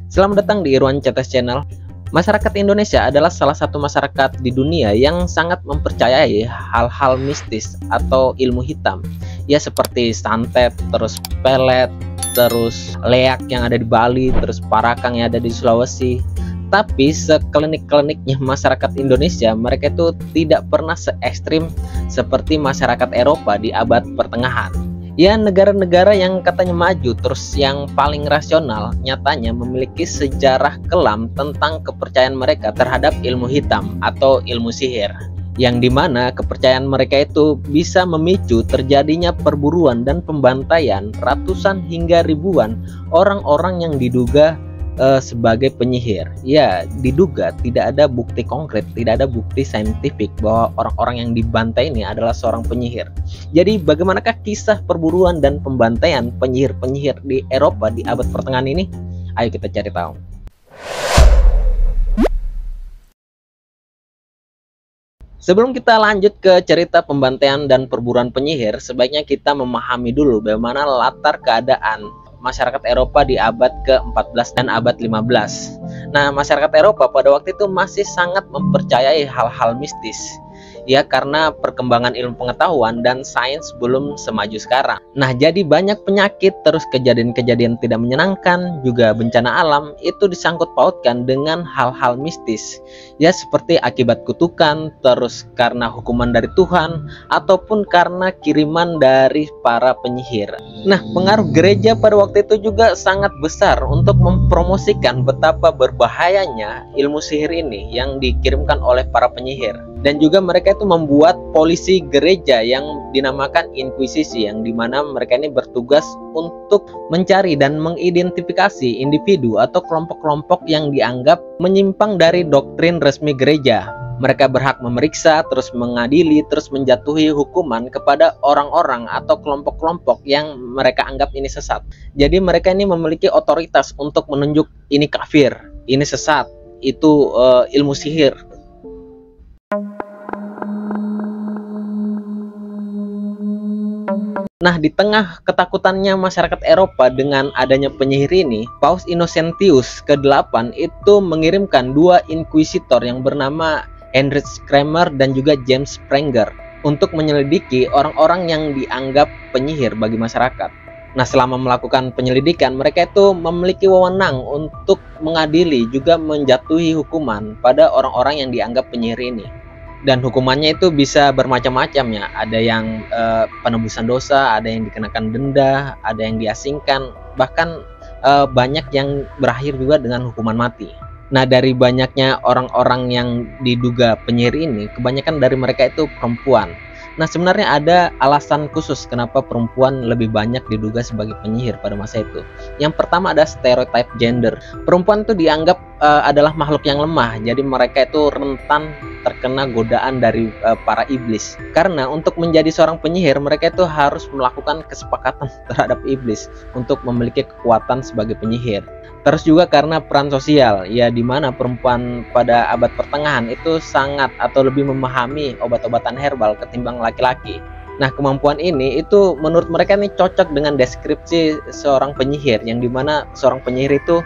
Selamat datang di Irwan Cetes Channel. Masyarakat Indonesia adalah salah satu masyarakat di dunia yang sangat mempercayai hal-hal mistis atau ilmu hitam. Ya seperti santet, terus pelet, terus leak yang ada di Bali, terus parakang yang ada di Sulawesi. Tapi seklinik-kliniknya masyarakat Indonesia, mereka itu tidak pernah se ekstrim seperti masyarakat Eropa di abad pertengahan. Ya, negara-negara yang katanya maju terus yang paling rasional nyatanya memiliki sejarah kelam tentang kepercayaan mereka terhadap ilmu hitam atau ilmu sihir, yang dimana kepercayaan mereka itu bisa memicu terjadinya perburuan dan pembantaian ratusan hingga ribuan orang-orang yang diduga sebagai penyihir. Ya, diduga, tidak ada bukti konkret, tidak ada bukti saintifik bahwa orang-orang yang dibantai ini adalah seorang penyihir. Jadi bagaimanakah kisah perburuan dan pembantaian penyihir-penyihir di Eropa di abad pertengahan ini? Ayo kita cari tahu. Sebelum kita lanjut ke cerita pembantaian dan perburuan penyihir, sebaiknya kita memahami dulu bagaimana latar keadaan masyarakat Eropa di abad ke-14 dan abad 15. Nah, masyarakat Eropa pada waktu itu masih sangat mempercayai hal-hal mistis. Ya, karena perkembangan ilmu pengetahuan dan sains belum semaju sekarang. Nah, jadi banyak penyakit, terus kejadian-kejadian tidak menyenangkan, juga bencana alam, itu disangkut pautkan dengan hal-hal mistis. Ya, seperti akibat kutukan, terus karena hukuman dari Tuhan, ataupun karena kiriman dari para penyihir. Nah, pengaruh gereja pada waktu itu juga sangat besar untuk mempromosikan betapa berbahayanya ilmu sihir ini yang dikirimkan oleh para penyihir. Dan juga mereka itu membuat polisi gereja yang dinamakan inkuisisi, yang dimana mereka ini bertugas untuk mencari dan mengidentifikasi individu atau kelompok-kelompok yang dianggap menyimpang dari doktrin resmi gereja. Mereka berhak memeriksa, terus mengadili, terus menjatuhi hukuman kepada orang-orang atau kelompok-kelompok yang mereka anggap ini sesat. Jadi mereka ini memiliki otoritas untuk menunjuk ini kafir, ini sesat, itu ilmu sihir. Nah, di tengah ketakutannya masyarakat Eropa dengan adanya penyihir ini, Paus Innocentius ke-8 itu mengirimkan dua inkuisitor yang bernama Heinrich Kramer dan juga James Sprenger untuk menyelidiki orang-orang yang dianggap penyihir bagi masyarakat. Nah, selama melakukan penyelidikan, mereka itu memiliki wewenang untuk mengadili juga menjatuhi hukuman pada orang-orang yang dianggap penyihir ini. Dan hukumannya itu bisa bermacam-macam ya. Ada yang penebusan dosa, ada yang dikenakan denda, ada yang diasingkan, bahkan banyak yang berakhir juga dengan hukuman mati. Nah, dari banyaknya orang-orang yang diduga penyihir ini, kebanyakan dari mereka itu perempuan. Nah, sebenarnya ada alasan khusus kenapa perempuan lebih banyak diduga sebagai penyihir pada masa itu. Yang pertama ada stereotype gender. Perempuan itu dianggap adalah makhluk yang lemah, jadi mereka itu rentan terkena godaan dari para iblis. Karena untuk menjadi seorang penyihir, mereka itu harus melakukan kesepakatan terhadap iblis untuk memiliki kekuatan sebagai penyihir. Terus juga karena peran sosial, ya di mana perempuan pada abad pertengahan itu sangat atau lebih memahami obat-obatan herbal ketimbang laki-laki. Nah, kemampuan ini itu menurut mereka nih cocok dengan deskripsi seorang penyihir, yang dimana seorang penyihir itu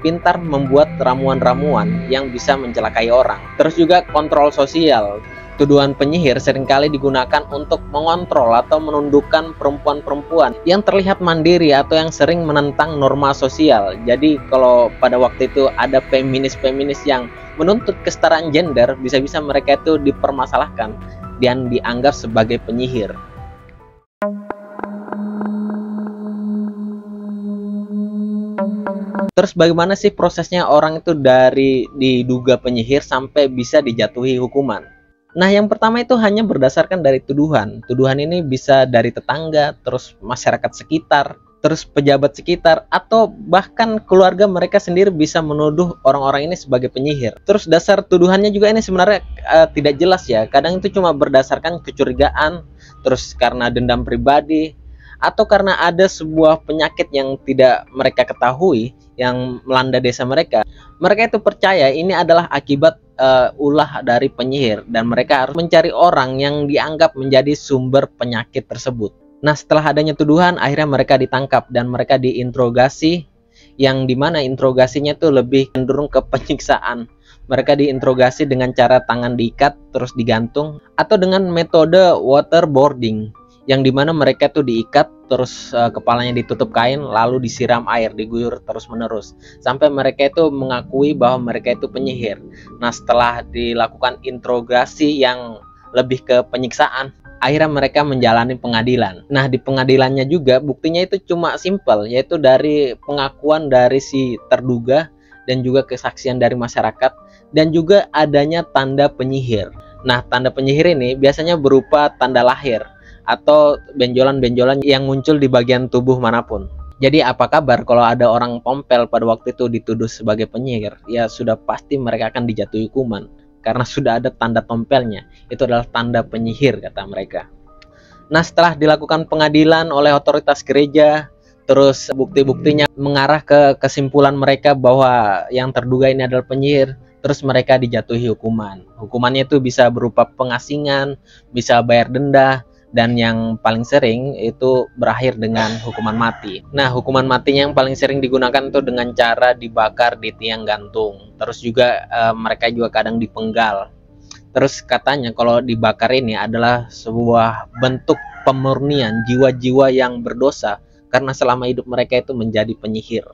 pintar membuat ramuan-ramuan yang bisa mencelakai orang. Terus juga kontrol sosial. Tuduhan penyihir seringkali digunakan untuk mengontrol atau menundukkan perempuan-perempuan yang terlihat mandiri atau yang sering menentang norma sosial. Jadi kalau pada waktu itu ada feminis-feminis yang menuntut kesetaraan gender, bisa-bisa mereka itu dipermasalahkan dan dianggap sebagai penyihir. Terus bagaimana sih prosesnya orang itu dari diduga penyihir sampai bisa dijatuhi hukuman? Nah, yang pertama itu hanya berdasarkan dari tuduhan. Tuduhan ini bisa dari tetangga, terus masyarakat sekitar, terus pejabat sekitar, atau bahkan keluarga mereka sendiri bisa menuduh orang-orang ini sebagai penyihir. Terus dasar tuduhannya juga ini sebenarnya tidak jelas ya. Kadang itu cuma berdasarkan kecurigaan, terus karena dendam pribadi, atau karena ada sebuah penyakit yang tidak mereka ketahui yang melanda desa mereka. Mereka itu percaya ini adalah akibat ulah dari penyihir, dan mereka harus mencari orang yang dianggap menjadi sumber penyakit tersebut. Nah, setelah adanya tuduhan, akhirnya mereka ditangkap dan mereka diinterogasi yang dimana interogasinya tuh lebih cenderung ke penyiksaan. Mereka diinterogasi dengan cara tangan diikat terus digantung, atau dengan metode waterboarding yang dimana mereka tuh diikat terus kepalanya ditutup kain lalu disiram air, diguyur terus menerus sampai mereka itu mengakui bahwa mereka itu penyihir. Nah, setelah dilakukan interogasi yang lebih ke penyiksaan, akhirnya mereka menjalani pengadilan. Nah, di pengadilannya juga buktinya itu cuma simpel, yaitu dari pengakuan dari si terduga dan juga kesaksian dari masyarakat, dan juga adanya tanda penyihir. Nah, tanda penyihir ini biasanya berupa tanda lahir atau benjolan-benjolan yang muncul di bagian tubuh manapun. Jadi apa kabar kalau ada orang Pompel pada waktu itu dituduh sebagai penyihir? Ya sudah pasti mereka akan dijatuhi hukuman karena sudah ada tanda tompelnya. Itu adalah tanda penyihir, kata mereka. Nah, setelah dilakukan pengadilan oleh otoritas gereja, terus bukti-buktinya mengarah ke kesimpulan mereka bahwa yang terduga ini adalah penyihir, terus mereka dijatuhi hukuman. Hukumannya itu bisa berupa pengasingan, bisa bayar denda, dan yang paling sering itu berakhir dengan hukuman mati. Nah, hukuman matinya yang paling sering digunakan itu dengan cara dibakar di tiang gantung. Terus juga mereka juga kadang dipenggal. Terus katanya kalau dibakar ini adalah sebuah bentuk pemurnian jiwa-jiwa yang berdosa karena selama hidup mereka itu menjadi penyihir.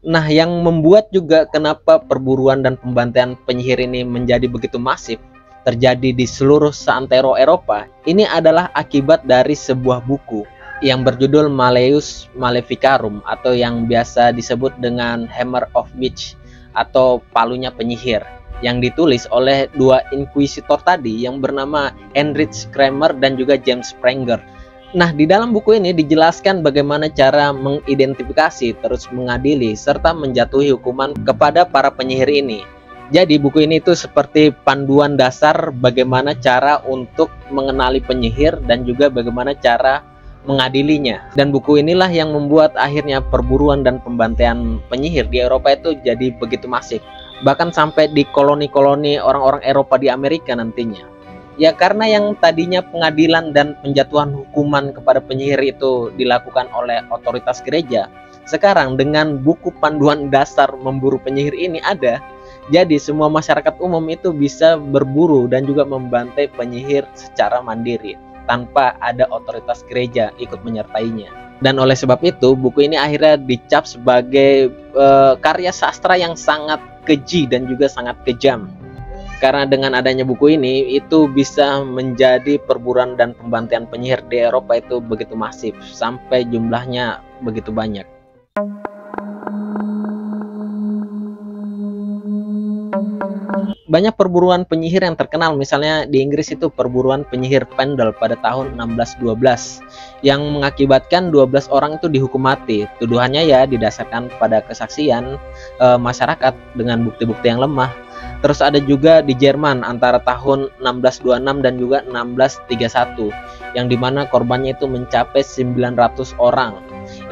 Nah, yang membuat juga kenapa perburuan dan pembantaian penyihir ini menjadi begitu masif terjadi di seluruh seantero Eropa, ini adalah akibat dari sebuah buku yang berjudul Malleus Maleficarum, atau yang biasa disebut dengan Hammer of Witch atau palunya penyihir, yang ditulis oleh dua inkuisitor tadi yang bernama Heinrich Kramer dan juga James Sprenger. Nah, di dalam buku ini dijelaskan bagaimana cara mengidentifikasi, terus mengadili, serta menjatuhi hukuman kepada para penyihir ini. Jadi buku ini itu seperti panduan dasar bagaimana cara untuk mengenali penyihir dan juga bagaimana cara mengadilinya. Dan buku inilah yang membuat akhirnya perburuan dan pembantaian penyihir di Eropa itu jadi begitu masif. Bahkan sampai di koloni-koloni orang-orang Eropa di Amerika nantinya. Ya, karena yang tadinya pengadilan dan penjatuhan hukuman kepada penyihir itu dilakukan oleh otoritas gereja, sekarang dengan buku panduan dasar memburu penyihir ini ada, jadi semua masyarakat umum itu bisa berburu dan juga membantai penyihir secara mandiri tanpa ada otoritas gereja ikut menyertainya. Dan oleh sebab itu buku ini akhirnya dicap sebagai karya sastra yang sangat keji dan juga sangat kejam. Karena dengan adanya buku ini itu bisa menjadi perburuan dan pembantaian penyihir di Eropa itu begitu masif sampai jumlahnya begitu banyak. Banyak perburuan penyihir yang terkenal, misalnya di Inggris itu perburuan penyihir Pendle pada tahun 1612 yang mengakibatkan 12 orang itu dihukum mati. Tuduhannya ya didasarkan pada kesaksian masyarakat dengan bukti-bukti yang lemah. Terus ada juga di Jerman antara tahun 1626 dan juga 1631 yang dimana korbannya itu mencapai 900 orang.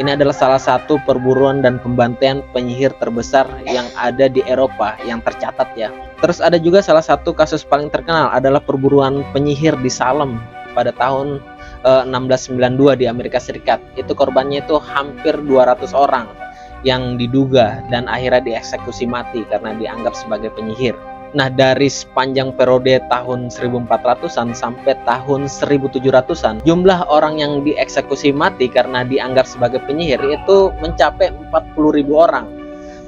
Ini adalah salah satu perburuan dan pembantaian penyihir terbesar yang ada di Eropa yang tercatat ya. Terus ada juga salah satu kasus paling terkenal adalah perburuan penyihir di Salem pada tahun 1692 di Amerika Serikat. Itu korbannya itu hampir 200 orang yang diduga dan akhirnya dieksekusi mati karena dianggap sebagai penyihir. Nah, dari sepanjang periode tahun 1400-an sampai tahun 1700-an, jumlah orang yang dieksekusi mati karena dianggap sebagai penyihir itu mencapai 40.000 orang.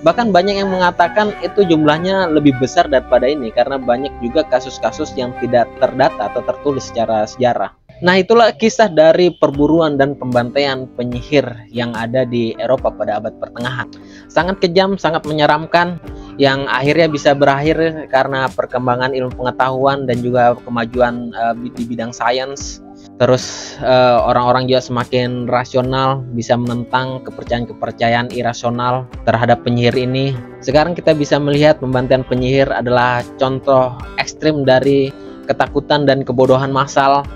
Bahkan banyak yang mengatakan itu jumlahnya lebih besar daripada ini karena banyak juga kasus-kasus yang tidak terdata atau tertulis secara sejarah. Nah, itulah kisah dari perburuan dan pembantaian penyihir yang ada di Eropa pada abad pertengahan. Sangat kejam, sangat menyeramkan, yang akhirnya bisa berakhir karena perkembangan ilmu pengetahuan dan juga kemajuan di bidang sains. Terus orang-orang juga semakin rasional, bisa menentang kepercayaan-kepercayaan irasional terhadap penyihir ini. Sekarang kita bisa melihat pembantaian penyihir adalah contoh ekstrim dari ketakutan dan kebodohan massal.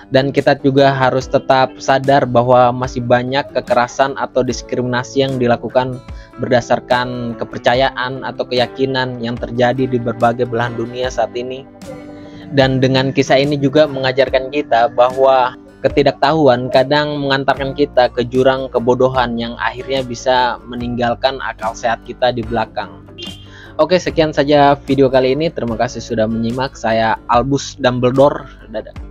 Dan kita juga harus tetap sadar bahwa masih banyak kekerasan atau diskriminasi yang dilakukan berdasarkan kepercayaan atau keyakinan yang terjadi di berbagai belahan dunia saat ini. Dan dengan kisah ini juga mengajarkan kita bahwa ketidaktahuan kadang mengantarkan kita ke jurang kebodohan yang akhirnya bisa meninggalkan akal sehat kita di belakang. Oke, sekian saja video kali ini. Terima kasih sudah menyimak. Saya Albus Dumbledore. Dadah.